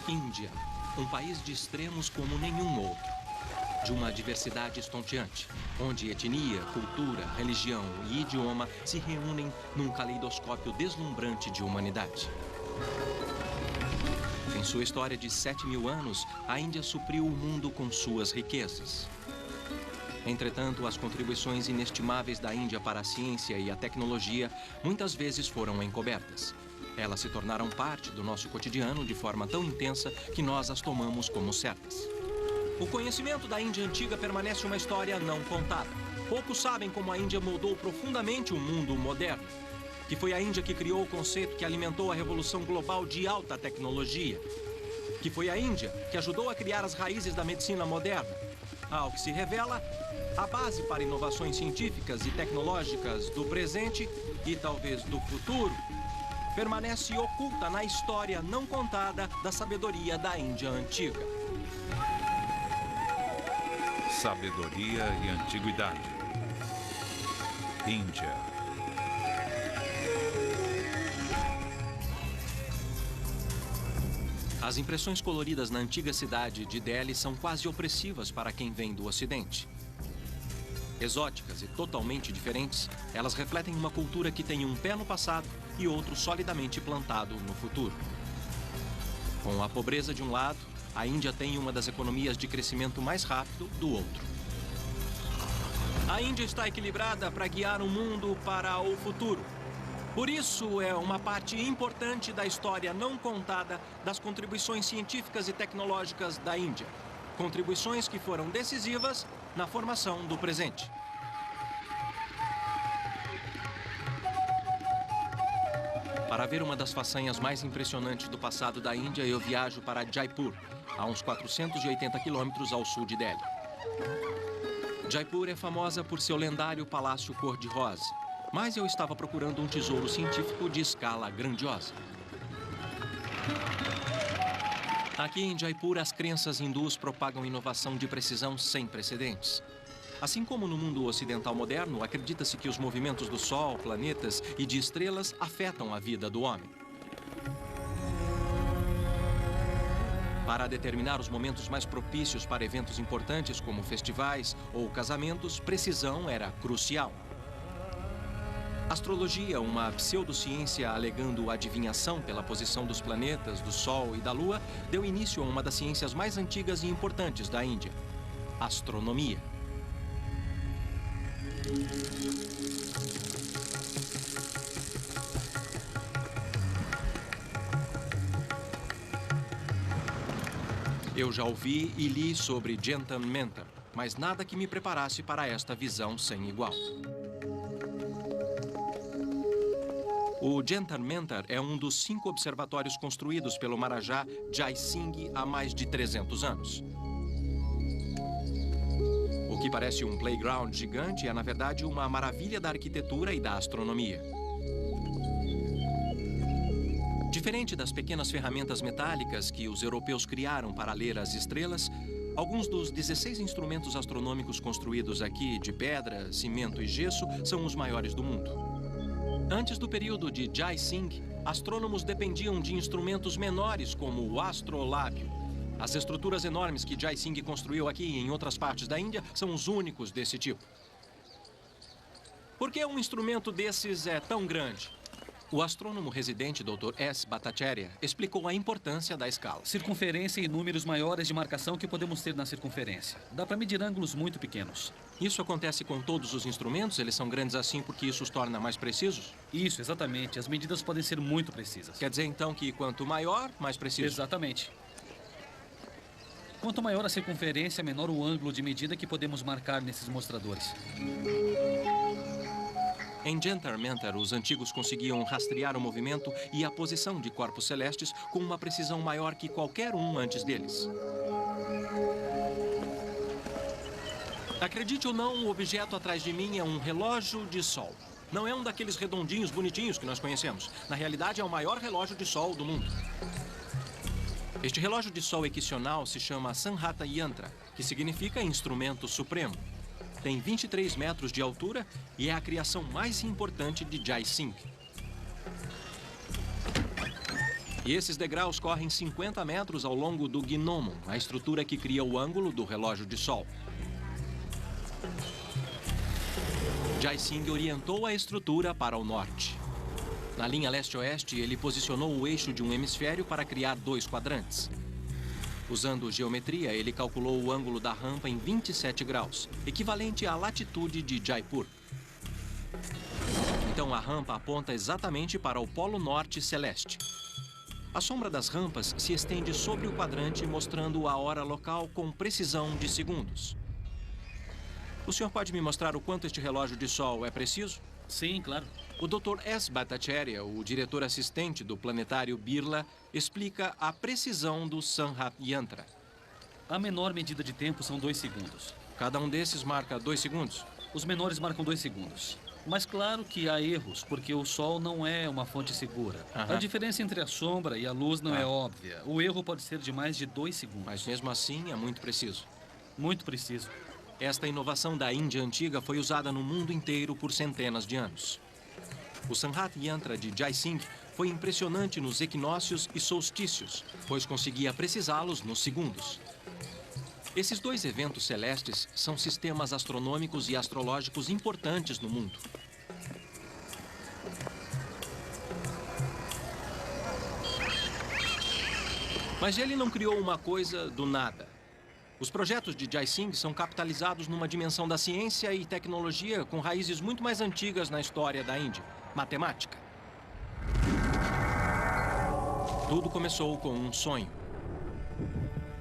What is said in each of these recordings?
Índia, um país de extremos como nenhum outro. De uma diversidade estonteante, onde etnia, cultura, religião e idioma se reúnem num caleidoscópio deslumbrante de humanidade. Em sua história de 7.000 anos, a Índia supriu o mundo com suas riquezas. Entretanto, as contribuições inestimáveis da Índia para a ciência e a tecnologia muitas vezes foram encobertas. Elas se tornaram parte do nosso cotidiano de forma tão intensa que nós as tomamos como certas. O conhecimento da Índia antiga permanece uma história não contada. Poucos sabem como a Índia moldou profundamente o mundo moderno. Que foi a Índia que criou o conceito que alimentou a revolução global de alta tecnologia. Que foi a Índia que ajudou a criar as raízes da medicina moderna. Ao que se revela, a base para inovações científicas e tecnológicas do presente e talvez do futuro permanece oculta na história não contada da sabedoria da Índia antiga. Sabedoria e antiguidade. Índia. As impressões coloridas na antiga cidade de Delhi são quase opressivas para quem vem do Ocidente. Exóticas e totalmente diferentes, elas refletem uma cultura que tem um pé no passado e outro solidamente plantado no futuro. Com a pobreza de um lado, a Índia tem uma das economias de crescimento mais rápido do outro. A Índia está equilibrada para guiar o mundo para o futuro. Por isso, é uma parte importante da história não contada das contribuições científicas e tecnológicas da Índia. Contribuições que foram decisivas na formação do presente. Para ver uma das façanhas mais impressionantes do passado da Índia, eu viajo para Jaipur, a uns 480 quilômetros ao sul de Delhi. Jaipur é famosa por seu lendário palácio cor-de-rosa, mas eu estava procurando um tesouro científico de escala grandiosa. Aqui em Jaipur, as crenças hindus propagam inovação de precisão sem precedentes. Assim como no mundo ocidental moderno, acredita-se que os movimentos do Sol, planetas e de estrelas afetam a vida do homem. Para determinar os momentos mais propícios para eventos importantes como festivais ou casamentos, precisão era crucial. Astrologia, uma pseudociência alegando adivinhação pela posição dos planetas, do Sol e da Lua, deu início a uma das ciências mais antigas e importantes da Índia, a astronomia. Eu já ouvi e li sobre Jantar Mantar, mas nada que me preparasse para esta visão sem igual. O Jantar Mantar é um dos 5 observatórios construídos pelo Maharaja Jai Singh há mais de 300 anos. O que parece um playground gigante é, na verdade, uma maravilha da arquitetura e da astronomia. Diferente das pequenas ferramentas metálicas que os europeus criaram para ler as estrelas, alguns dos 16 instrumentos astronômicos construídos aqui de pedra, cimento e gesso são os maiores do mundo. Antes do período de Jai Singh, astrônomos dependiam de instrumentos menores como o astrolábio. As estruturas enormes que Jai Singh construiu aqui e em outras partes da Índia são os únicos desse tipo. Por que um instrumento desses é tão grande? O astrônomo residente Dr. S. Bhattacharya explicou a importância da escala. Circunferência e números maiores de marcação que podemos ter na circunferência. Dá para medir ângulos muito pequenos. Isso acontece com todos os instrumentos? Eles são grandes assim porque isso os torna mais precisos? Isso, exatamente. As medidas podem ser muito precisas. Quer dizer, então, que quanto maior, mais preciso? Exatamente. Quanto maior a circunferência, menor o ângulo de medida que podemos marcar nesses mostradores. Em Jantar Mantar, os antigos conseguiam rastrear o movimento e a posição de corpos celestes com uma precisão maior que qualquer um antes deles. Acredite ou não, o objeto atrás de mim é um relógio de sol. Não é um daqueles redondinhos bonitinhos que nós conhecemos. Na realidade, é o maior relógio de sol do mundo. Este relógio de sol equacional se chama Sanhata Yantra, que significa instrumento supremo. Tem 23 metros de altura e é a criação mais importante de Jai Singh. E esses degraus correm 50 metros ao longo do gnomon, a estrutura que cria o ângulo do relógio de sol. Jai Singh orientou a estrutura para o norte. Na linha leste-oeste, ele posicionou o eixo de um hemisfério para criar 2 quadrantes. Usando geometria, ele calculou o ângulo da rampa em 27 graus, equivalente à latitude de Jaipur. Então a rampa aponta exatamente para o polo norte celeste. A sombra das rampas se estende sobre o quadrante, mostrando a hora local com precisão de segundos. O senhor pode me mostrar o quanto este relógio de sol é preciso? Sim, claro. O Dr. S. Bhattacharya, o diretor assistente do planetário Birla, explica a precisão do Sanhat Yantra. A menor medida de tempo são 2 segundos. Cada um desses marca 2 segundos? Os menores marcam 2 segundos. Mas claro que há erros, porque o Sol não é uma fonte segura. A diferença entre a sombra e a luz não é óbvia. O erro pode ser de mais de 2 segundos. Mas mesmo assim é muito preciso. Muito preciso. Esta inovação da Índia antiga foi usada no mundo inteiro por centenas de anos. O Sanhat Yantra de Jai Singh foi impressionante nos equinócios e solstícios, pois conseguia precisá-los nos segundos. Esses 2 eventos celestes são sistemas astronômicos e astrológicos importantes no mundo. Mas ele não criou uma coisa do nada. Os projetos de Jai Singh são capitalizados numa dimensão da ciência e tecnologia com raízes muito mais antigas na história da Índia, matemática. Tudo começou com um sonho.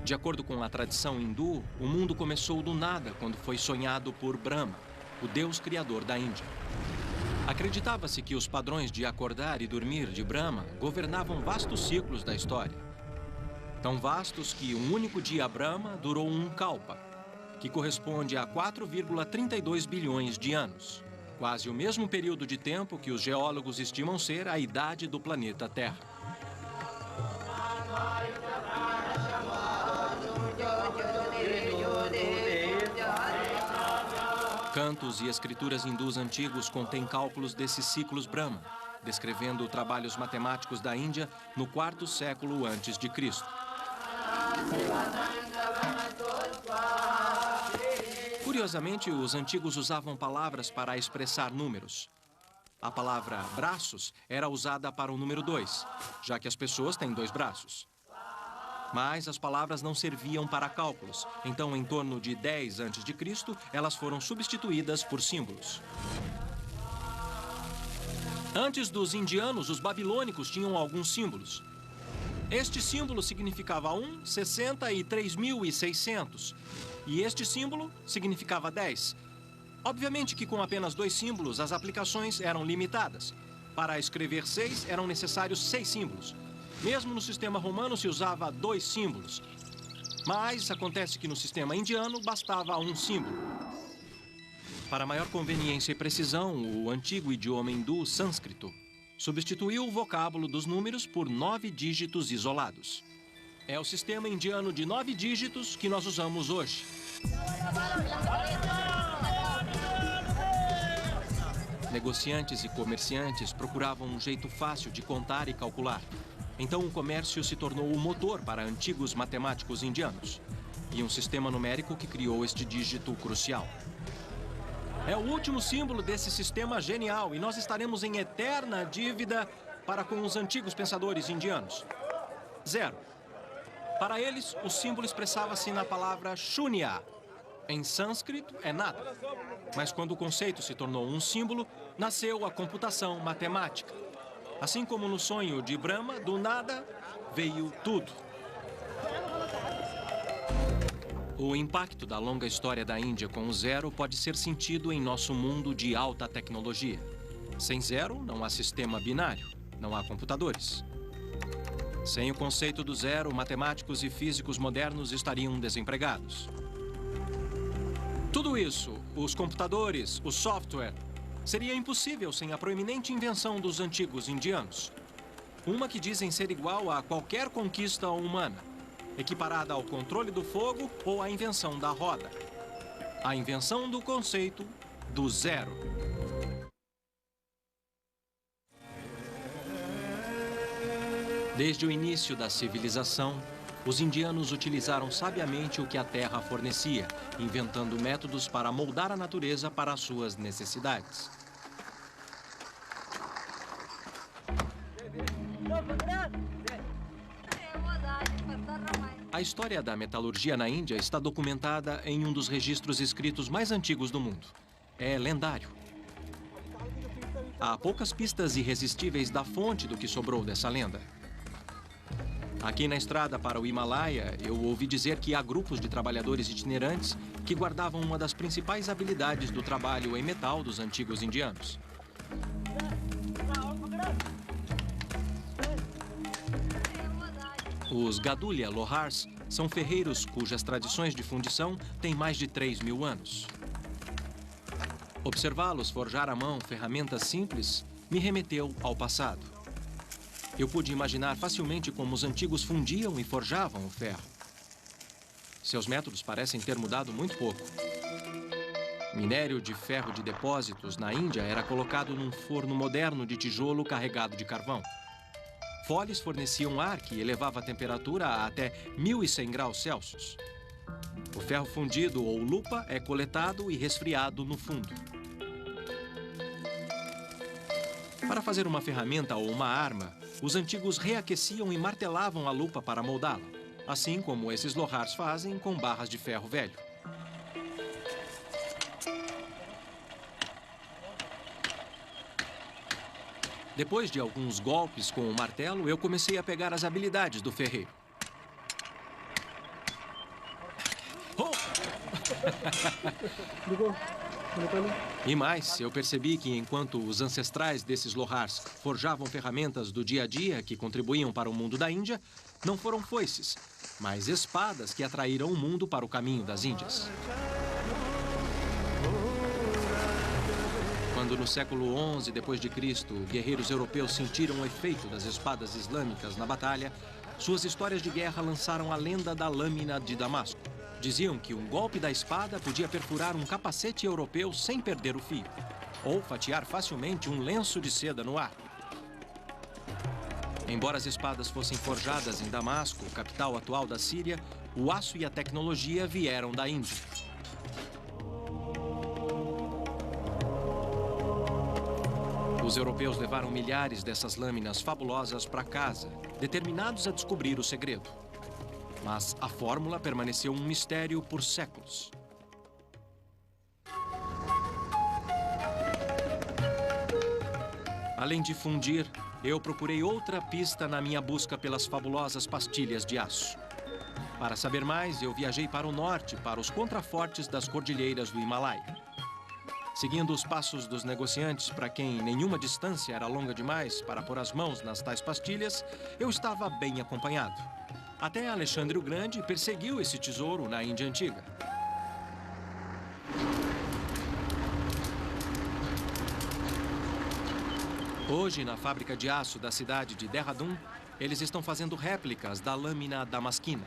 De acordo com a tradição hindu, o mundo começou do nada quando foi sonhado por Brahma, o deus criador da Índia. Acreditava-se que os padrões de acordar e dormir de Brahma governavam vastos ciclos da história. Tão vastos que um único dia Brahma durou um kalpa, que corresponde a 4,32 bilhões de anos. Quase o mesmo período de tempo que os geólogos estimam ser a idade do planeta Terra. Cantos e escrituras hindus antigos contêm cálculos desses ciclos Brahma, descrevendo trabalhos matemáticos da Índia no 4º século antes de Cristo. Curiosamente, os antigos usavam palavras para expressar números. A palavra braços era usada para o número 2, já que as pessoas têm 2 braços. Mas as palavras não serviam para cálculos, então em torno de 10 a.C., elas foram substituídas por símbolos. Antes dos indianos, os babilônicos tinham alguns símbolos. Este símbolo significava 1, 60 e 3.600. E este símbolo significava 10. Obviamente que com apenas 2 símbolos, as aplicações eram limitadas. Para escrever 6, eram necessários 6 símbolos. Mesmo no sistema romano se usava 2 símbolos. Mas acontece que no sistema indiano bastava 1 símbolo. Para maior conveniência e precisão, o antigo idioma hindu sânscrito substituiu o vocábulo dos números por 9 dígitos isolados. É o sistema indiano de 9 dígitos que nós usamos hoje. Negociantes e comerciantes procuravam um jeito fácil de contar e calcular. Então o comércio se tornou o motor para antigos matemáticos indianos. E um sistema numérico que criou este dígito crucial. É o último símbolo desse sistema genial e nós estaremos em eterna dívida para com os antigos pensadores indianos. 0. Para eles, o símbolo expressava-se na palavra shunya. Em sânscrito, é nada. Mas quando o conceito se tornou um símbolo, nasceu a computação matemática. Assim como no sonho de Brahma, do nada veio tudo. O impacto da longa história da Índia com o 0 pode ser sentido em nosso mundo de alta tecnologia. Sem 0, não há sistema binário, não há computadores. Sem o conceito do 0, matemáticos e físicos modernos estariam desempregados. Tudo isso, os computadores, o software, seria impossível sem a proeminente invenção dos antigos indianos. Uma que dizem ser igual a qualquer conquista humana, equiparada ao controle do fogo ou à invenção da roda. A invenção do conceito do 0. Desde o início da civilização, os indianos utilizaram sabiamente o que a terra fornecia, inventando métodos para moldar a natureza para as suas necessidades. A história da metalurgia na Índia está documentada em um dos registros escritos mais antigos do mundo. É lendário. Há poucas pistas irresistíveis da fonte do que sobrou dessa lenda. Aqui na estrada para o Himalaia, eu ouvi dizer que há grupos de trabalhadores itinerantes que guardavam uma das principais habilidades do trabalho em metal dos antigos indianos. Os Gadulia Lohars são ferreiros cujas tradições de fundição têm mais de 3.000 anos. Observá-los forjar à mão ferramentas simples me remeteu ao passado. Eu pude imaginar facilmente como os antigos fundiam e forjavam o ferro. Seus métodos parecem ter mudado muito pouco. Minério de ferro de depósitos na Índia era colocado num forno moderno de tijolo carregado de carvão. Foles forneciam ar que elevava a temperatura a até 1.100 graus Celsius. O ferro fundido ou lupa é coletado e resfriado no fundo. Para fazer uma ferramenta ou uma arma, os antigos reaqueciam e martelavam a lupa para moldá-la, assim como esses Lohars fazem com barras de ferro velho. Depois de alguns golpes com o martelo, eu comecei a pegar as habilidades do ferreiro. Oh! E mais, eu percebi que enquanto os ancestrais desses Lohars forjavam ferramentas do dia a dia que contribuíam para o mundo da Índia, não foram foices, mas espadas que atraíram o mundo para o caminho das Índias. Quando no século XI d.C., guerreiros europeus sentiram o efeito das espadas islâmicas na batalha, suas histórias de guerra lançaram a lenda da lâmina de Damasco. Diziam que um golpe da espada podia perfurar um capacete europeu sem perder o fio, ou fatiar facilmente um lenço de seda no ar. Embora as espadas fossem forjadas em Damasco, capital atual da Síria, o aço e a tecnologia vieram da Índia. Os europeus levaram milhares dessas lâminas fabulosas para casa, determinados a descobrir o segredo. Mas a fórmula permaneceu um mistério por séculos. Além de fundir, eu procurei outra pista na minha busca pelas fabulosas pastilhas de aço. Para saber mais, eu viajei para o norte, para os contrafortes das cordilheiras do Himalaia. Seguindo os passos dos negociantes, para quem nenhuma distância era longa demais para pôr as mãos nas tais pastilhas, eu estava bem acompanhado. Até Alexandre o Grande perseguiu esse tesouro na Índia Antiga. Hoje, na fábrica de aço da cidade de Dehradun, eles estão fazendo réplicas da lâmina damasquina.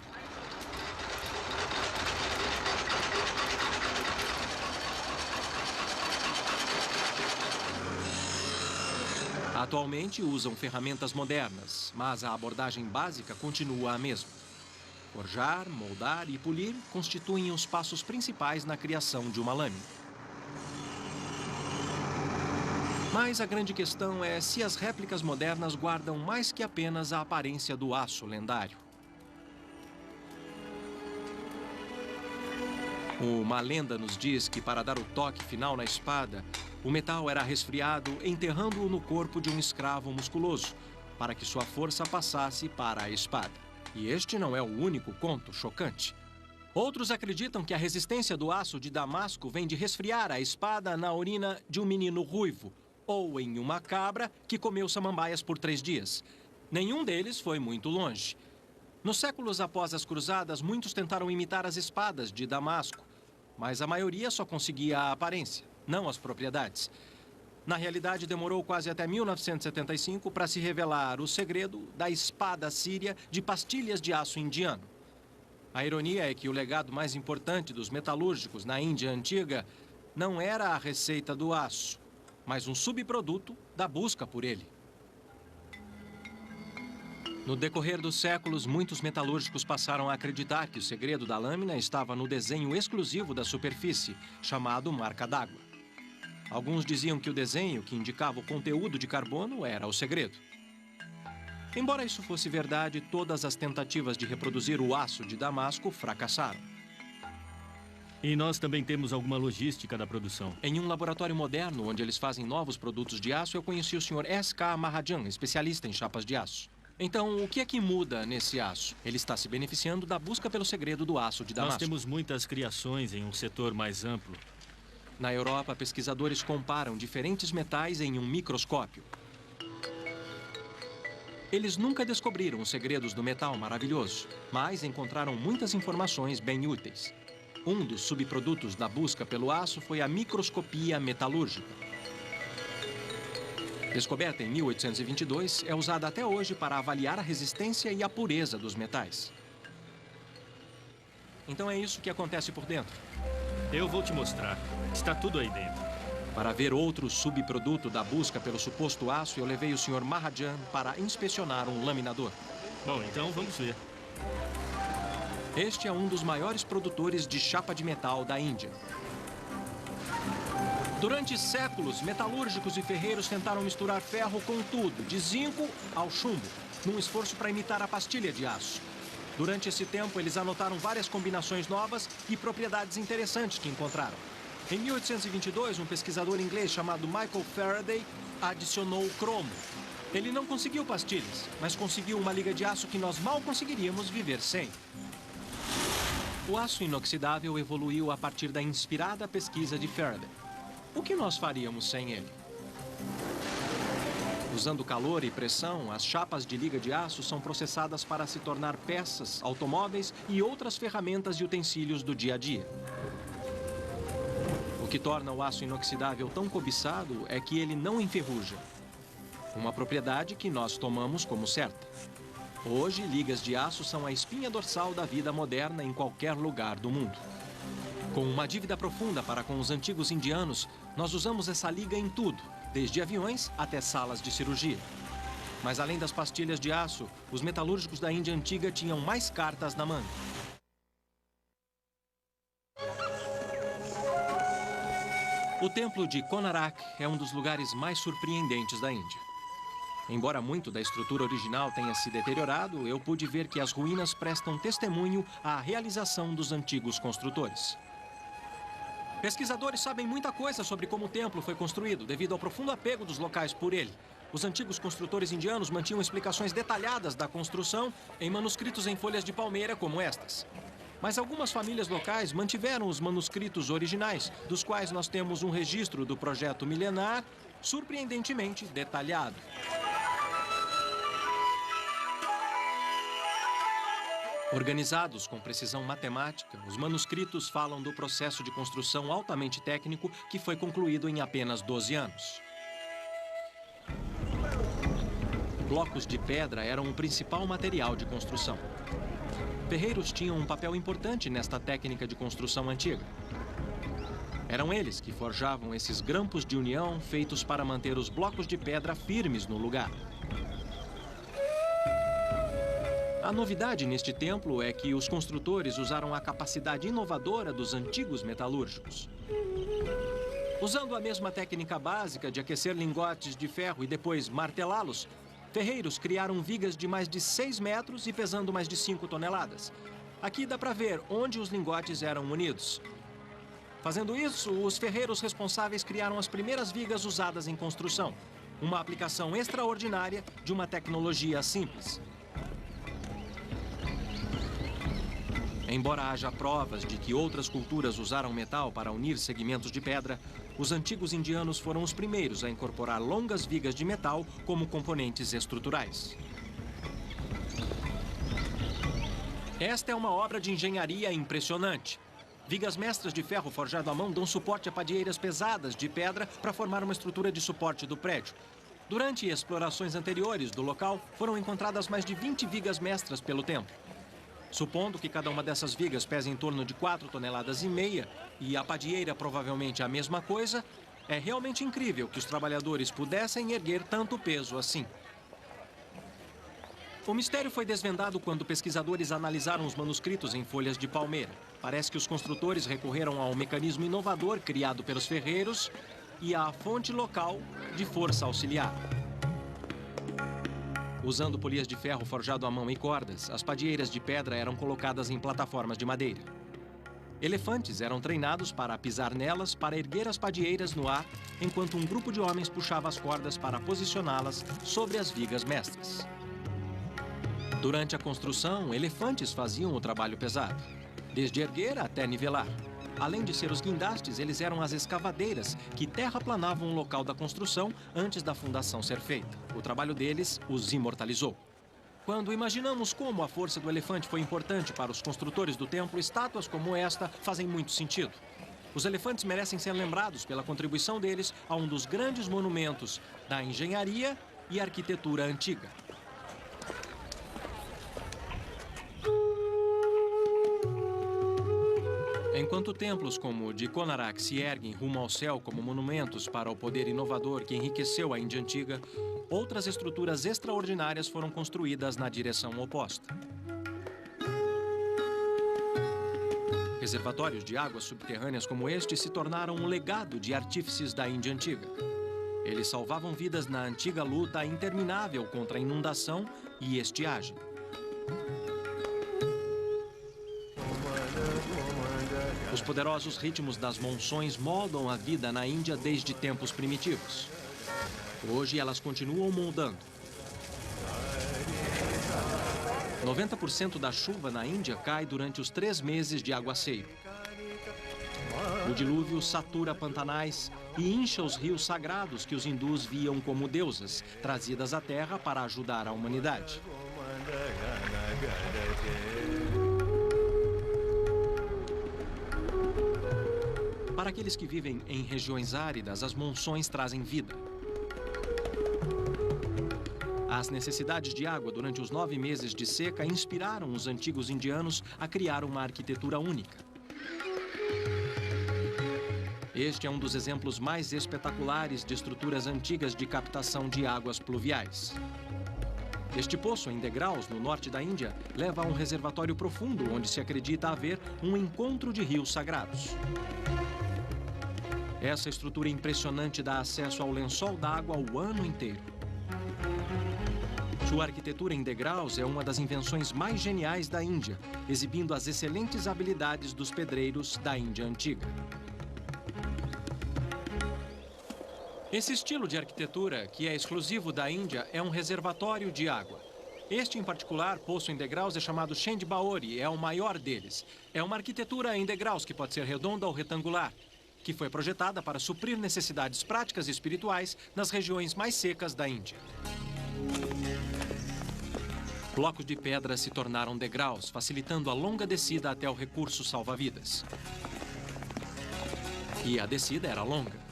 Atualmente usam ferramentas modernas, mas a abordagem básica continua a mesma. Forjar, moldar e polir constituem os passos principais na criação de uma lâmina. Mas a grande questão é se as réplicas modernas guardam mais que apenas a aparência do aço lendário. Uma lenda nos diz que para dar o toque final na espada, o metal era resfriado enterrando-o no corpo de um escravo musculoso, para que sua força passasse para a espada. E este não é o único conto chocante. Outros acreditam que a resistência do aço de Damasco vem de resfriar a espada na urina de um menino ruivo, ou em uma cabra que comeu samambaias por 3 dias. Nenhum deles foi muito longe. Nos séculos após as cruzadas, muitos tentaram imitar as espadas de Damasco, mas a maioria só conseguia a aparência, não as propriedades. Na realidade, demorou quase até 1975 para se revelar o segredo da espada síria de pastilhas de aço indiano. A ironia é que o legado mais importante dos metalúrgicos na Índia Antiga não era a receita do aço, mas um subproduto da busca por ele. No decorrer dos séculos, muitos metalúrgicos passaram a acreditar que o segredo da lâmina estava no desenho exclusivo da superfície, chamado marca d'água. Alguns diziam que o desenho, que indicava o conteúdo de carbono, era o segredo. Embora isso fosse verdade, todas as tentativas de reproduzir o aço de Damasco fracassaram. E nós também temos alguma logística da produção. Em um laboratório moderno, onde eles fazem novos produtos de aço, eu conheci o Sr. S.K. Mahajan, especialista em chapas de aço. Então, o que é que muda nesse aço? Ele está se beneficiando da busca pelo segredo do aço de Damasco. Nós temos muitas criações em um setor mais amplo. Na Europa, pesquisadores comparam diferentes metais em um microscópio. Eles nunca descobriram os segredos do metal maravilhoso, mas encontraram muitas informações bem úteis. Um dos subprodutos da busca pelo aço foi a microscopia metalúrgica. Descoberta em 1822, é usada até hoje para avaliar a resistência e a pureza dos metais. Então é isso que acontece por dentro. Eu vou te mostrar. Está tudo aí dentro. Para ver outro subproduto da busca pelo suposto aço, eu levei o Sr. Mahajan para inspecionar um laminador. Bom, então vamos ver. Este é um dos maiores produtores de chapa de metal da Índia. Durante séculos, metalúrgicos e ferreiros tentaram misturar ferro com tudo, de zinco ao chumbo, num esforço para imitar a pastilha de aço. Durante esse tempo, eles anotaram várias combinações novas e propriedades interessantes que encontraram. Em 1822, um pesquisador inglês chamado Michael Faraday adicionou cromo. Ele não conseguiu pastilhas, mas conseguiu uma liga de aço que nós mal conseguiríamos viver sem. O aço inoxidável evoluiu a partir da inspirada pesquisa de Faraday. O que nós faríamos sem ele? Usando calor e pressão, as chapas de liga de aço são processadas para se tornar peças, automóveis e outras ferramentas e utensílios do dia a dia. O que torna o aço inoxidável tão cobiçado é que ele não enferruja. Uma propriedade que nós tomamos como certa. Hoje, ligas de aço são a espinha dorsal da vida moderna em qualquer lugar do mundo. Com uma dívida profunda para com os antigos indianos, nós usamos essa liga em tudo, desde aviões até salas de cirurgia. Mas além das pastilhas de aço, os metalúrgicos da Índia antiga tinham mais cartas na manga. O templo de Konarak é um dos lugares mais surpreendentes da Índia. Embora muito da estrutura original tenha se deteriorado, eu pude ver que as ruínas prestam testemunho à realização dos antigos construtores. Pesquisadores sabem muita coisa sobre como o templo foi construído, devido ao profundo apego dos locais por ele. Os antigos construtores indianos mantinham explicações detalhadas da construção em manuscritos em folhas de palmeira como estas. Mas algumas famílias locais mantiveram os manuscritos originais, dos quais nós temos um registro do projeto milenar, surpreendentemente detalhado. Organizados com precisão matemática, os manuscritos falam do processo de construção altamente técnico que foi concluído em apenas 12 anos. Blocos de pedra eram o principal material de construção. Ferreiros tinham um papel importante nesta técnica de construção antiga. Eram eles que forjavam esses grampos de união feitos para manter os blocos de pedra firmes no lugar. A novidade neste templo é que os construtores usaram a capacidade inovadora dos antigos metalúrgicos. Usando a mesma técnica básica de aquecer lingotes de ferro e depois martelá-los, ferreiros criaram vigas de mais de 6 metros e pesando mais de 5 toneladas. Aqui dá para ver onde os lingotes eram unidos. Fazendo isso, os ferreiros responsáveis criaram as primeiras vigas usadas em construção. Uma aplicação extraordinária de uma tecnologia simples. Embora haja provas de que outras culturas usaram metal para unir segmentos de pedra, os antigos indianos foram os primeiros a incorporar longas vigas de metal como componentes estruturais. Esta é uma obra de engenharia impressionante. Vigas mestras de ferro forjado à mão dão suporte a padieiras pesadas de pedra para formar uma estrutura de suporte do prédio. Durante explorações anteriores do local, foram encontradas mais de 20 vigas mestras pelo templo. Supondo que cada uma dessas vigas pese em torno de 4,5 toneladas e a padieira provavelmente a mesma coisa, é realmente incrível que os trabalhadores pudessem erguer tanto peso assim. O mistério foi desvendado quando pesquisadores analisaram os manuscritos em folhas de palmeira. Parece que os construtores recorreram ao mecanismo inovador criado pelos ferreiros e à fonte local de força auxiliar. Usando polias de ferro forjado à mão e cordas, as padieiras de pedra eram colocadas em plataformas de madeira. Elefantes eram treinados para pisar nelas para erguer as padieiras no ar, enquanto um grupo de homens puxava as cordas para posicioná-las sobre as vigas mestras. Durante a construção, elefantes faziam o trabalho pesado, desde erguer até nivelar. Além de ser os guindastes, eles eram as escavadeiras que terraplanavam o local da construção antes da fundação ser feita. O trabalho deles os imortalizou. Quando imaginamos como a força do elefante foi importante para os construtores do templo, estátuas como esta fazem muito sentido. Os elefantes merecem ser lembrados pela contribuição deles a um dos grandes monumentos da engenharia e arquitetura antiga. Enquanto templos como o de Konarak se erguem rumo ao céu como monumentos para o poder inovador que enriqueceu a Índia Antiga, outras estruturas extraordinárias foram construídas na direção oposta. Reservatórios de águas subterrâneas como este se tornaram um legado de artífices da Índia Antiga. Eles salvavam vidas na antiga luta interminável contra a inundação e estiagem. Os poderosos ritmos das monções moldam a vida na Índia desde tempos primitivos. Hoje elas continuam moldando. 90% da chuva na Índia cai durante os 3 meses de aguaceiro. O dilúvio satura pantanais e incha os rios sagrados que os hindus viam como deusas, trazidas à terra para ajudar a humanidade. Para aqueles que vivem em regiões áridas, as monções trazem vida. As necessidades de água durante os 9 meses de seca inspiraram os antigos indianos a criar uma arquitetura única. Este é um dos exemplos mais espetaculares de estruturas antigas de captação de águas pluviais. Este poço em degraus no norte da Índia leva a um reservatório profundo onde se acredita haver um encontro de rios sagrados. Essa estrutura impressionante dá acesso ao lençol d'água o ano inteiro. Sua arquitetura em degraus é uma das invenções mais geniais da Índia, exibindo as excelentes habilidades dos pedreiros da Índia Antiga. Esse estilo de arquitetura, que é exclusivo da Índia, é um reservatório de água. Este, em particular, poço em degraus, é chamado Chand Baori, é o maior deles. É uma arquitetura em degraus que pode ser redonda ou retangular, que foi projetada para suprir necessidades práticas e espirituais nas regiões mais secas da Índia. Blocos de pedra se tornaram degraus, facilitando a longa descida até o recurso salva-vidas. E a descida era longa.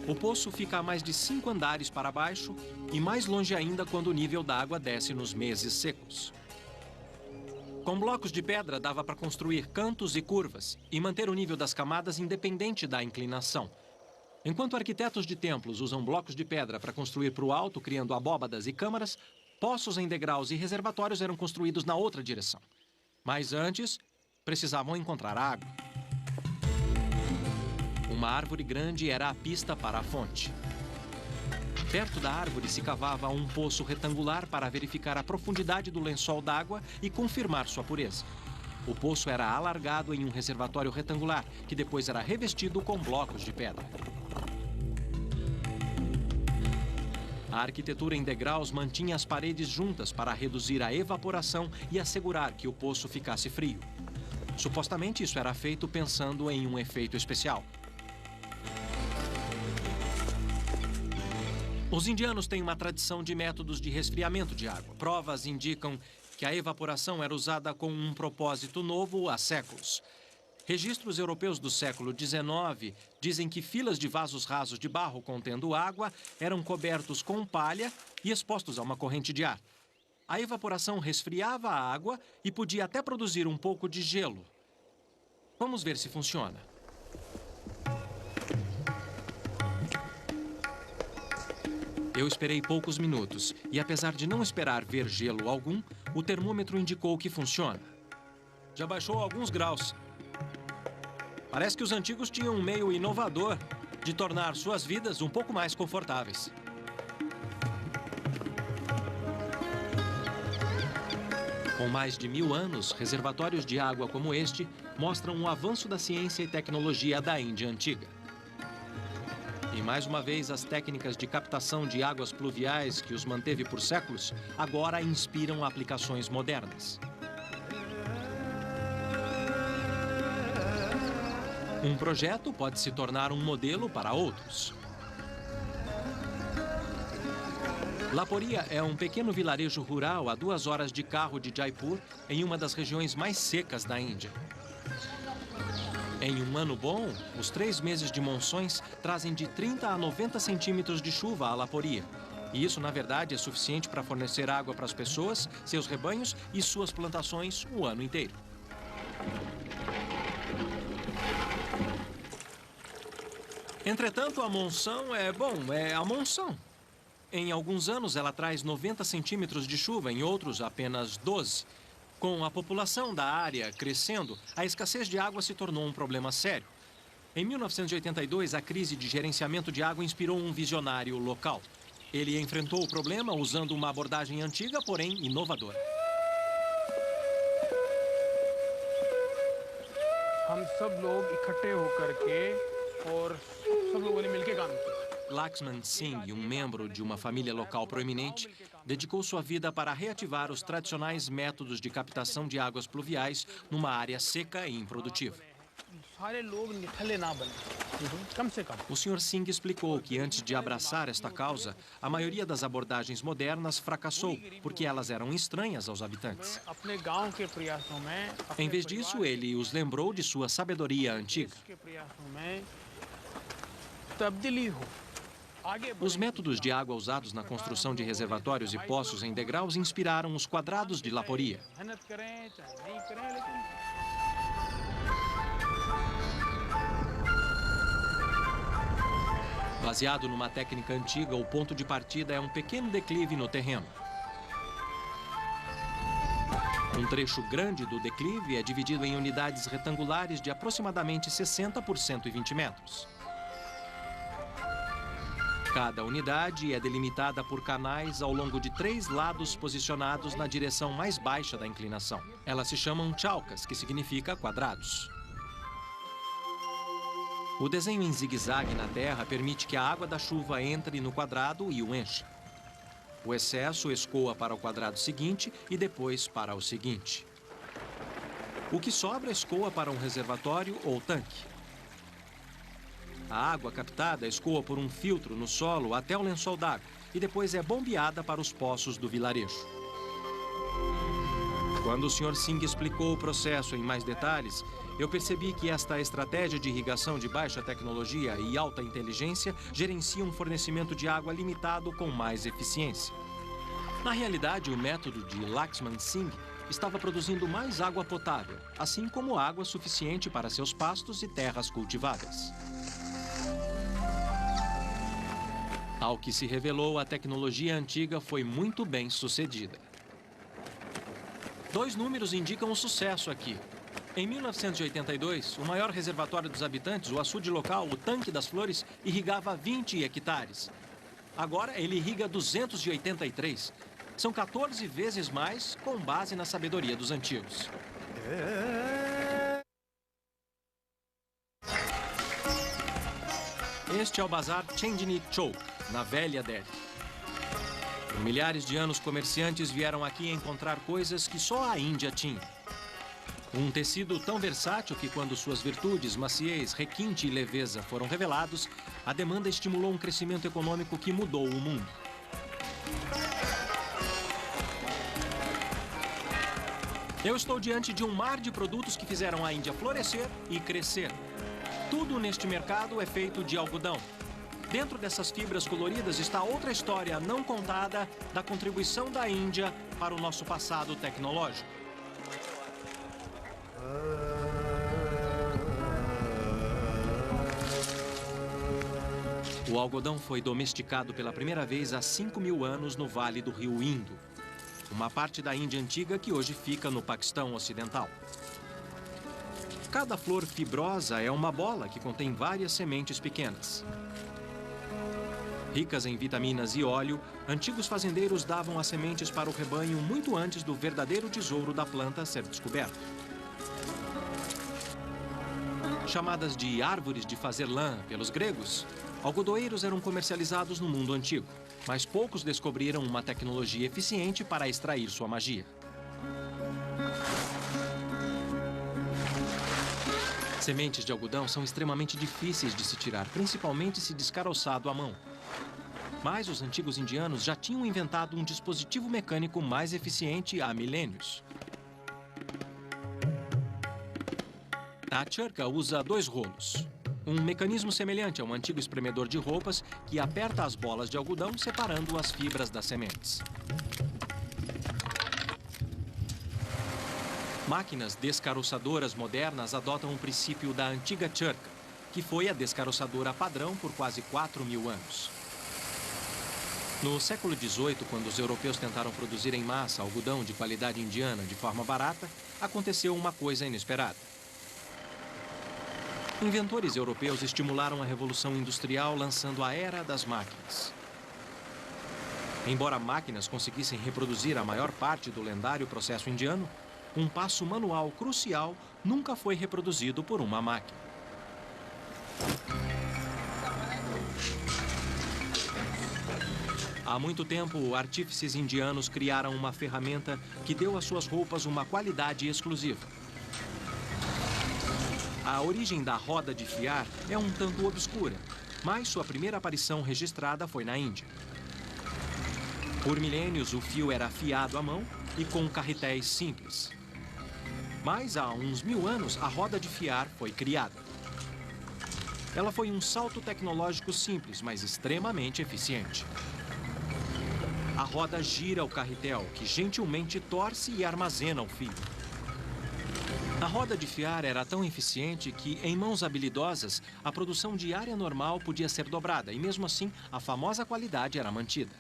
O poço fica a mais de 5 andares para baixo e mais longe ainda quando o nível da água desce nos meses secos. Com blocos de pedra dava para construir cantos e curvas e manter o nível das camadas independente da inclinação. Enquanto arquitetos de templos usam blocos de pedra para construir para o alto, criando abóbadas e câmaras, poços em degraus e reservatórios eram construídos na outra direção. Mas antes, precisavam encontrar água. Uma árvore grande era a pista para a fonte. Perto da árvore se cavava um poço retangular para verificar a profundidade do lençol d'água e confirmar sua pureza. O poço era alargado em um reservatório retangular, que depois era revestido com blocos de pedra. A arquitetura em degraus mantinha as paredes juntas para reduzir a evaporação e assegurar que o poço ficasse frio. Supostamente isso era feito pensando em um efeito especial. Os indianos têm uma tradição de métodos de resfriamento de água. Provas indicam que a evaporação era usada com um propósito novo há séculos. Registros europeus do século XIX dizem que filas de vasos rasos de barro contendo água eram cobertos com palha e expostos a uma corrente de ar. A evaporação resfriava a água e podia até produzir um pouco de gelo. Vamos ver se funciona. Eu esperei poucos minutos e, apesar de não esperar ver gelo algum, o termômetro indicou que funciona. Já baixou alguns graus. Parece que os antigos tinham um meio inovador de tornar suas vidas um pouco mais confortáveis. Com mais de 1000 anos, reservatórios de água como este mostram um avanço da ciência e tecnologia da Índia antiga. E mais uma vez, as técnicas de captação de águas pluviais que os manteve por séculos agora inspiram aplicações modernas. Um projeto pode se tornar um modelo para outros. Laporia é um pequeno vilarejo rural a 2 horas de carro de Jaipur, em uma das regiões mais secas da Índia. Em um ano bom, os 3 meses de monções trazem de 30 a 90 centímetros de chuva a Laporia. E isso, na verdade, é suficiente para fornecer água para as pessoas, seus rebanhos e suas plantações o ano inteiro. Entretanto, a monção é a monção. Em alguns anos, ela traz 90 centímetros de chuva, em outros, apenas 12. Com a população da área crescendo, a escassez de água se tornou um problema sério. Em 1982, a crise de gerenciamento de água inspirou um visionário local. Ele enfrentou o problema usando uma abordagem antiga, porém inovadora. हम सब लोग इकट्ठे होकर के और सब लोगों ने मिलकर काम किया. Lakshman Singh, um membro de uma família local proeminente, dedicou sua vida para reativar os tradicionais métodos de captação de águas pluviais numa área seca e improdutiva. O Sr. Singh explicou que antes de abraçar esta causa, a maioria das abordagens modernas fracassou porque elas eram estranhas aos habitantes. Em vez disso, ele os lembrou de sua sabedoria antiga. Os métodos de água usados na construção de reservatórios e poços em degraus inspiraram os quadrados de Laporia. Baseado numa técnica antiga, o ponto de partida é um pequeno declive no terreno. Um trecho grande do declive é dividido em unidades retangulares de aproximadamente 60 por 120 metros. Cada unidade é delimitada por canais ao longo de 3 lados posicionados na direção mais baixa da inclinação. Elas se chamam chaukas, que significa quadrados. O desenho em zigue-zague na terra permite que a água da chuva entre no quadrado e o encha. O excesso escoa para o quadrado seguinte e depois para o seguinte. O que sobra escoa para um reservatório ou tanque. A água captada escoa por um filtro no solo até o lençol d'água e depois é bombeada para os poços do vilarejo. Quando o Sr. Singh explicou o processo em mais detalhes, eu percebi que esta estratégia de irrigação de baixa tecnologia e alta inteligência gerencia um fornecimento de água limitado com mais eficiência. Na realidade, o método de Lakshman Singh estava produzindo mais água potável, assim como água suficiente para seus pastos e terras cultivadas. Ao que se revelou, a tecnologia antiga foi muito bem sucedida. 2 números indicam o sucesso aqui. Em 1982, o maior reservatório dos habitantes, o açude local, o Tanque das Flores, irrigava 20 hectares. Agora ele irriga 283. São 14 vezes mais, com base na sabedoria dos antigos. Este é o Bazar Chandni Chowk, na velha Delhi. Por milhares de anos, comerciantes vieram aqui encontrar coisas que só a Índia tinha. Um tecido tão versátil que, quando suas virtudes, maciez, requinte e leveza foram revelados, a demanda estimulou um crescimento econômico que mudou o mundo. Eu estou diante de um mar de produtos que fizeram a Índia florescer e crescer. Tudo neste mercado é feito de algodão. Dentro dessas fibras coloridas está outra história não contada da contribuição da Índia para o nosso passado tecnológico. O algodão foi domesticado pela primeira vez há 5.000 anos no Vale do Rio Indo, uma parte da Índia antiga que hoje fica no Paquistão Ocidental. Cada flor fibrosa é uma bola que contém várias sementes pequenas. Ricas em vitaminas e óleo, antigos fazendeiros davam as sementes para o rebanho muito antes do verdadeiro tesouro da planta ser descoberto. Chamadas de árvores de fazer lã pelos gregos, algodoeiros eram comercializados no mundo antigo, mas poucos descobriram uma tecnologia eficiente para extrair sua magia. Sementes de algodão são extremamente difíceis de se tirar, principalmente se descaroçado à mão. Mas os antigos indianos já tinham inventado um dispositivo mecânico mais eficiente há milênios. A charka usa 2 rolos. Um mecanismo semelhante a um antigo espremedor de roupas que aperta as bolas de algodão, separando as fibras das sementes. Máquinas descaroçadoras modernas adotam o princípio da antiga charka, que foi a descaroçadora padrão por quase 4.000 anos. No século XVIII, quando os europeus tentaram produzir em massa algodão de qualidade indiana de forma barata, aconteceu uma coisa inesperada. Inventores europeus estimularam a revolução industrial lançando a era das máquinas. Embora máquinas conseguissem reproduzir a maior parte do lendário processo indiano, um passo manual crucial nunca foi reproduzido por uma máquina. Há muito tempo, artífices indianos criaram uma ferramenta que deu às suas roupas uma qualidade exclusiva. A origem da roda de fiar é um tanto obscura, mas sua primeira aparição registrada foi na Índia. Por milênios, o fio era afiado à mão e com carretéis simples. Mas há uns 1000 anos, a roda de fiar foi criada. Ela foi um salto tecnológico simples, mas extremamente eficiente. A roda gira o carretel, que gentilmente torce e armazena o fio. A roda de fiar era tão eficiente que, em mãos habilidosas, a produção diária normal podia ser dobrada e, mesmo assim, a famosa qualidade era mantida.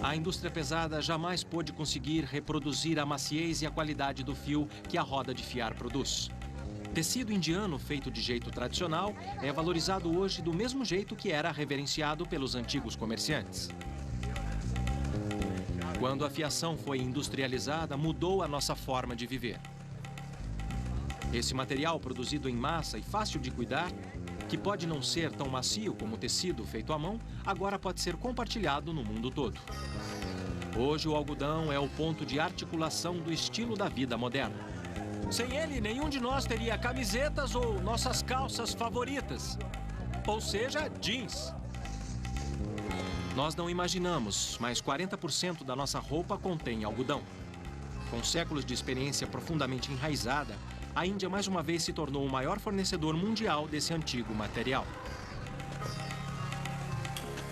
A indústria pesada jamais pôde conseguir reproduzir a maciez e a qualidade do fio que a roda de fiar produz. Tecido indiano feito de jeito tradicional é valorizado hoje do mesmo jeito que era reverenciado pelos antigos comerciantes. Quando a fiação foi industrializada, mudou a nossa forma de viver. Esse material produzido em massa e fácil de cuidar, que pode não ser tão macio como o tecido feito à mão, agora pode ser compartilhado no mundo todo. Hoje o algodão é o ponto de articulação do estilo da vida moderna. Sem ele, nenhum de nós teria camisetas ou nossas calças favoritas. Ou seja, jeans. Nós não imaginamos, mas 40% da nossa roupa contém algodão. Com séculos de experiência profundamente enraizada, a Índia mais uma vez se tornou o maior fornecedor mundial desse antigo material.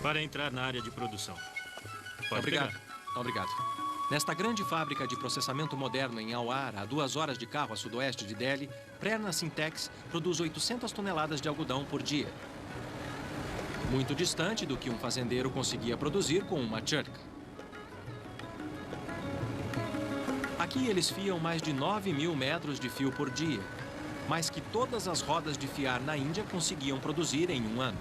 Para entrar na área de produção. Pode Obrigado. pegar. Obrigado. Nesta grande fábrica de processamento moderno em Alwar, a 2 horas de carro a sudoeste de Delhi, Prerna Syntex produz 800 toneladas de algodão por dia. Muito distante do que um fazendeiro conseguia produzir com uma charka. Aqui eles fiam mais de 9.000 metros de fio por dia, mais que todas as rodas de fiar na Índia conseguiam produzir em um ano.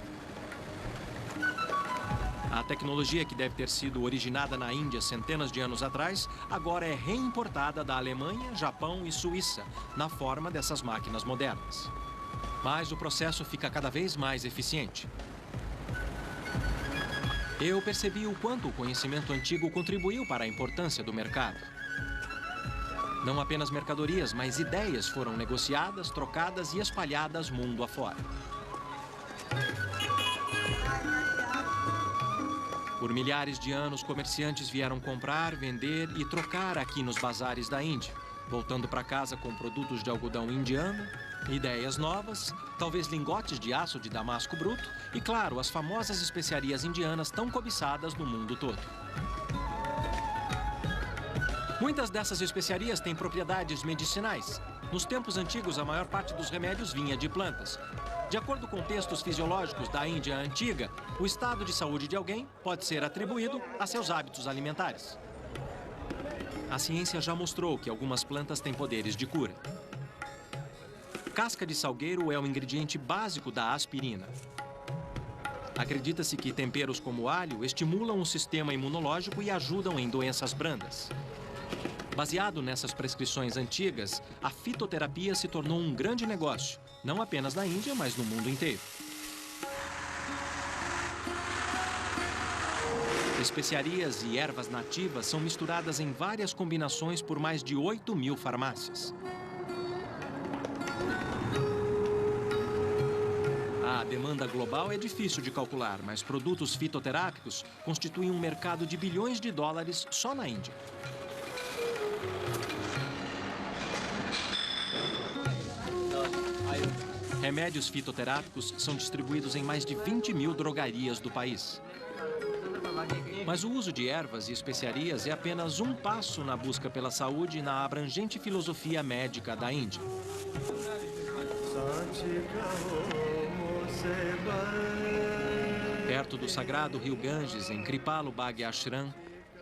A tecnologia que deve ter sido originada na Índia centenas de anos atrás, agora é reimportada da Alemanha, Japão e Suíça, na forma dessas máquinas modernas. Mas o processo fica cada vez mais eficiente. Eu percebi o quanto o conhecimento antigo contribuiu para a importância do mercado. Não apenas mercadorias, mas ideias foram negociadas, trocadas e espalhadas mundo afora. Por milhares de anos, comerciantes vieram comprar, vender e trocar aqui nos bazares da Índia, voltando para casa com produtos de algodão indiano, ideias novas, talvez lingotes de aço de damasco bruto e, claro, as famosas especiarias indianas tão cobiçadas no mundo todo. Muitas dessas especiarias têm propriedades medicinais, Nos tempos antigos, a maior parte dos remédios vinha de plantas. De acordo com textos fisiológicos da Índia antiga, o estado de saúde de alguém pode ser atribuído a seus hábitos alimentares. A ciência já mostrou que algumas plantas têm poderes de cura. Casca de salgueiro é o ingrediente básico da aspirina. Acredita-se que temperos como alho estimulam o sistema imunológico e ajudam em doenças brandas. Baseado nessas prescrições antigas, a fitoterapia se tornou um grande negócio, não apenas na Índia, mas no mundo inteiro. Especiarias e ervas nativas são misturadas em várias combinações por mais de 8.000 farmácias. A demanda global é difícil de calcular, mas produtos fitoterápicos constituem um mercado de bilhões de dólares só na Índia. Remédios fitoterápicos são distribuídos em mais de 20.000 drogarias do país. Mas o uso de ervas e especiarias é apenas um passo na busca pela saúde na abrangente filosofia médica da Índia. Perto do sagrado rio Ganges, em Kripalo Bagh Ashram,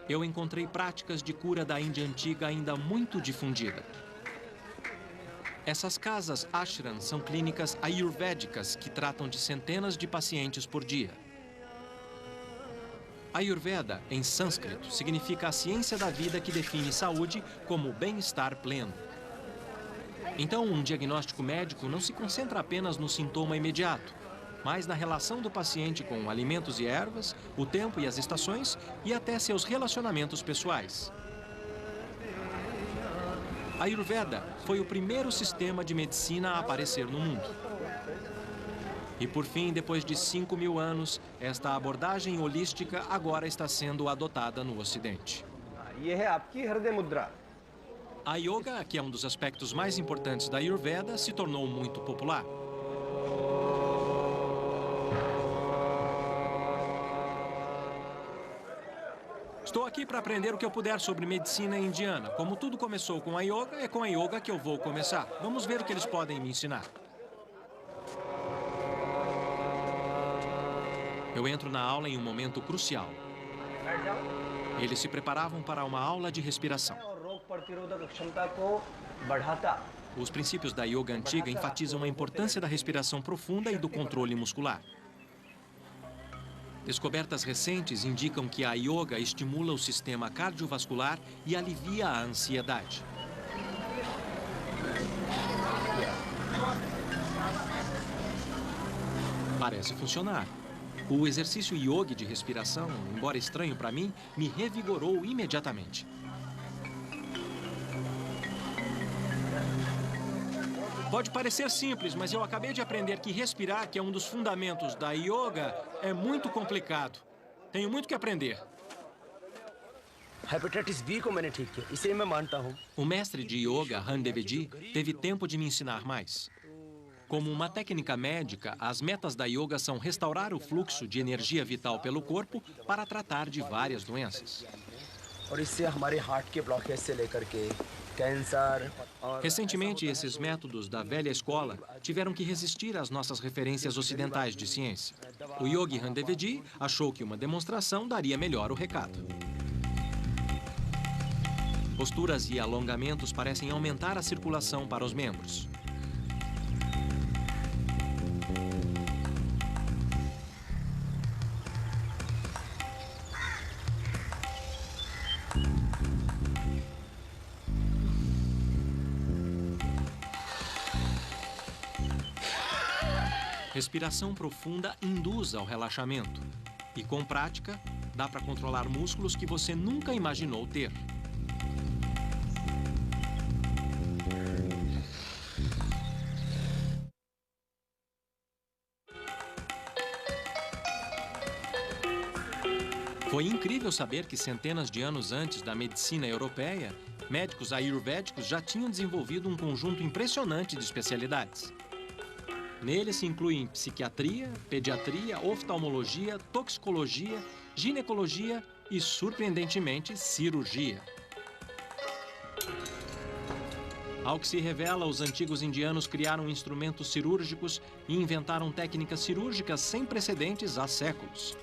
eu encontrei práticas de cura da Índia antiga ainda muito difundida. Essas casas ashram são clínicas ayurvédicas que tratam de centenas de pacientes por dia. Ayurveda, em sânscrito, significa a ciência da vida que define saúde como bem-estar pleno. Então, um diagnóstico médico não se concentra apenas no sintoma imediato, mas na relação do paciente com alimentos e ervas, o tempo e as estações e até seus relacionamentos pessoais. A Ayurveda foi o primeiro sistema de medicina a aparecer no mundo. E por fim, depois de 5.000 anos, esta abordagem holística agora está sendo adotada no Ocidente. A yoga, que é um dos aspectos mais importantes da Ayurveda, se tornou muito popular. Estou aqui para aprender o que eu puder sobre medicina indiana. Como tudo começou com a yoga, é com a yoga que eu vou começar. Vamos ver o que eles podem me ensinar. Eu entro na aula em um momento crucial. Eles se preparavam para uma aula de respiração. Os princípios da yoga antiga enfatizam a importância da respiração profunda e do controle muscular. Descobertas recentes indicam que a yoga estimula o sistema cardiovascular e alivia a ansiedade. Parece funcionar. O exercício yoga de respiração, embora estranho para mim, me revigorou imediatamente. Pode parecer simples, mas eu acabei de aprender que respirar, que é um dos fundamentos da yoga, é muito complicado. Tenho muito que aprender. O mestre de yoga, Han Deveji, teve tempo de me ensinar mais. Como uma técnica médica, as metas da yoga são restaurar o fluxo de energia vital pelo corpo para tratar de várias doenças. Recentemente, esses métodos da velha escola tiveram que resistir às nossas referências ocidentais de ciência. O yogi Han Deveji achou que uma demonstração daria melhor o recado. Posturas e alongamentos parecem aumentar a circulação para os membros. Respiração profunda induz ao relaxamento. E com prática, dá para controlar músculos que você nunca imaginou ter. Foi incrível saber que centenas de anos antes da medicina europeia, médicos ayurvédicos já tinham desenvolvido um conjunto impressionante de especialidades. Nele se incluem psiquiatria, pediatria, oftalmologia, toxicologia, ginecologia e, surpreendentemente, cirurgia. Ao que se revela, os antigos indianos criaram instrumentos cirúrgicos e inventaram técnicas cirúrgicas sem precedentes há séculos.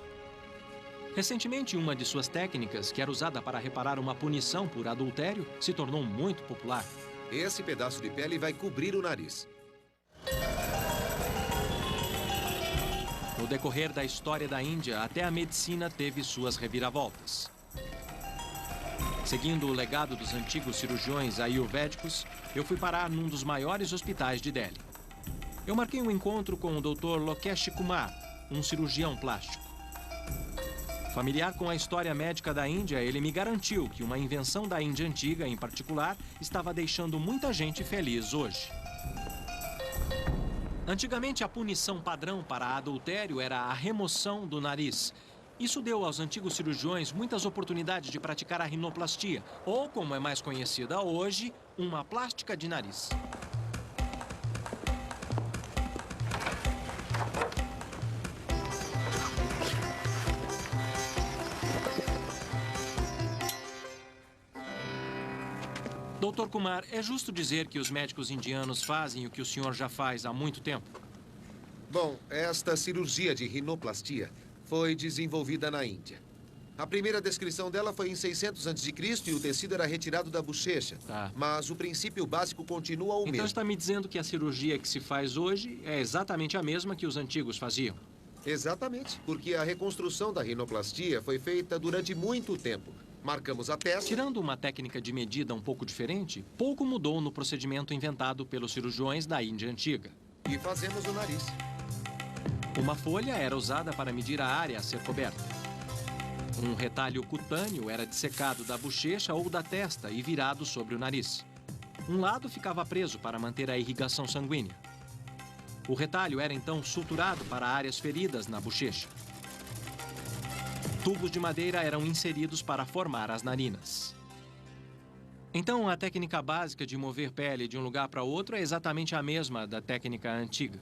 Recentemente, uma de suas técnicas, que era usada para reparar uma punição por adultério, se tornou muito popular. Esse pedaço de pele vai cobrir o nariz. No decorrer da história da Índia, até a medicina teve suas reviravoltas. Seguindo o legado dos antigos cirurgiões ayurvédicos, eu fui parar num dos maiores hospitais de Delhi. Eu marquei um encontro com o Dr. Lokesh Kumar, um cirurgião plástico. Familiar com a história médica da Índia, ele me garantiu que uma invenção da Índia antiga, em particular, estava deixando muita gente feliz hoje. Antigamente, a punição padrão para adultério era a remoção do nariz. Isso deu aos antigos cirurgiões muitas oportunidades de praticar a rinoplastia, ou, como é mais conhecida hoje, uma plástica de nariz. Dr. Kumar, é justo dizer que os médicos indianos fazem o que o senhor já faz há muito tempo? Bom, esta cirurgia de rinoplastia foi desenvolvida na Índia. A primeira descrição dela foi em 600 a.C. e o tecido era retirado da bochecha. Tá. Mas o princípio básico continua o mesmo. Então está me dizendo que a cirurgia que se faz hoje é exatamente a mesma que os antigos faziam? Exatamente, porque a reconstrução da rinoplastia foi feita durante muito tempo. Marcamos a testa... Tirando uma técnica de medida um pouco diferente, pouco mudou no procedimento inventado pelos cirurgiões da Índia antiga. E fazemos o nariz. Uma folha era usada para medir a área a ser coberta. Um retalho cutâneo era dissecado da bochecha ou da testa e virado sobre o nariz. Um lado ficava preso para manter a irrigação sanguínea. O retalho era então suturado para áreas feridas na bochecha. Tubos de madeira eram inseridos para formar as narinas. Então, a técnica básica de mover pele de um lugar para outro é exatamente a mesma da técnica antiga.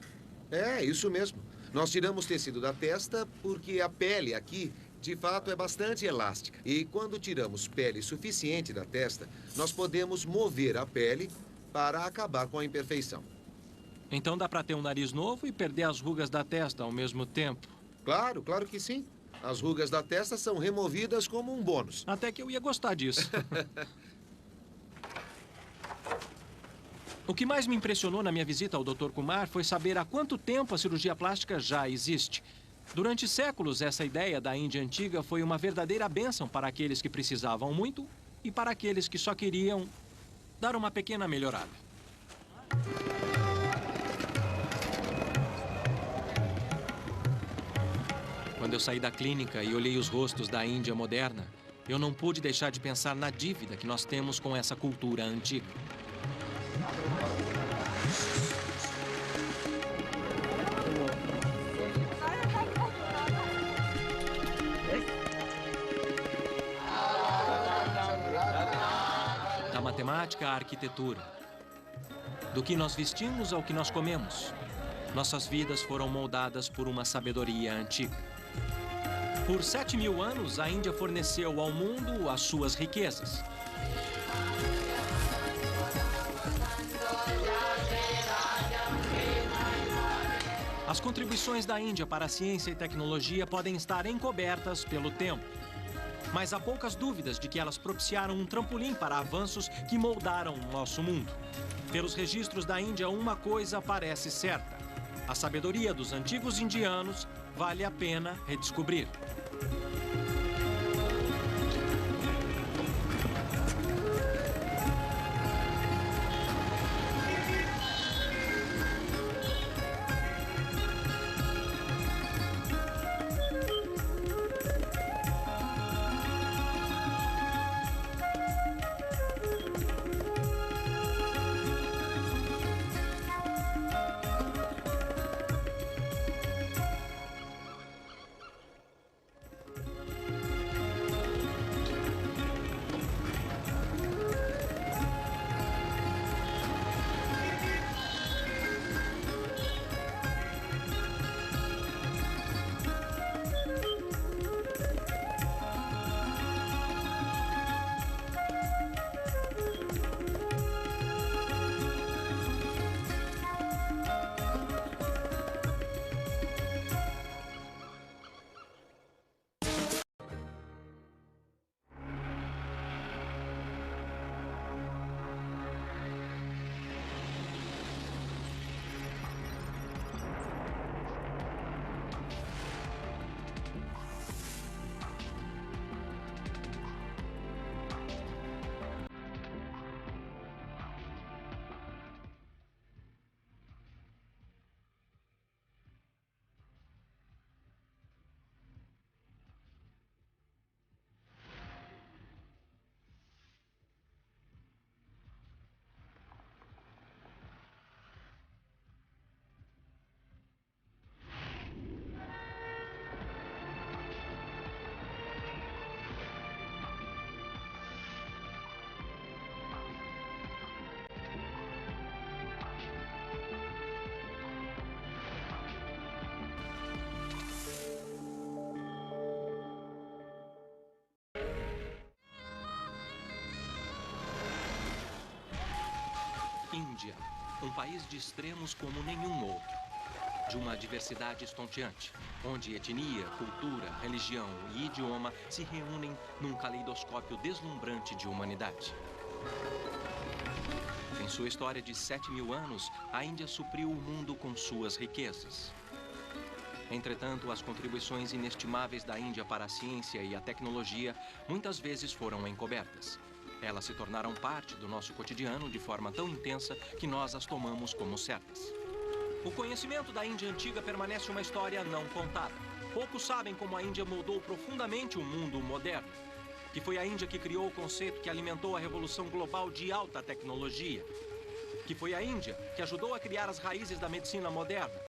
É, isso mesmo. Nós tiramos tecido da testa porque a pele aqui, de fato, é bastante elástica. E quando tiramos pele suficiente da testa, nós podemos mover a pele para acabar com a imperfeição. Então dá para ter um nariz novo e perder as rugas da testa ao mesmo tempo? Claro, claro que sim. As rugas da testa são removidas como um bônus. Até que eu ia gostar disso. O que mais me impressionou na minha visita ao Dr. Kumar foi saber há quanto tempo a cirurgia plástica já existe. Durante séculos, essa ideia da Índia antiga foi uma verdadeira bênção para aqueles que precisavam muito e para aqueles que só queriam dar uma pequena melhorada. Quando eu saí da clínica e olhei os rostos da Índia moderna, eu não pude deixar de pensar na dívida que nós temos com essa cultura antiga. Da matemática à arquitetura, do que nós vestimos ao que nós comemos, nossas vidas foram moldadas por uma sabedoria antiga. Por 7.000 anos, a Índia forneceu ao mundo as suas riquezas. As contribuições da Índia para a ciência e tecnologia podem estar encobertas pelo tempo. Mas há poucas dúvidas de que elas propiciaram um trampolim para avanços que moldaram o nosso mundo. Pelos registros da Índia, uma coisa parece certa: a sabedoria dos antigos indianos vale a pena redescobrir. um país de extremos como nenhum outro. De uma diversidade estonteante, onde etnia, cultura, religião e idioma se reúnem num caleidoscópio deslumbrante de humanidade. Em sua história de 7.000 anos, a Índia supriu o mundo com suas riquezas. Entretanto, as contribuições inestimáveis da Índia para a ciência e a tecnologia muitas vezes foram encobertas. Elas se tornaram parte do nosso cotidiano de forma tão intensa que nós as tomamos como certas. O conhecimento da Índia antiga permanece uma história não contada. Poucos sabem como a Índia moldou profundamente o mundo moderno. Que foi a Índia que criou o conceito que alimentou a revolução global de alta tecnologia. Que foi a Índia que ajudou a criar as raízes da medicina moderna.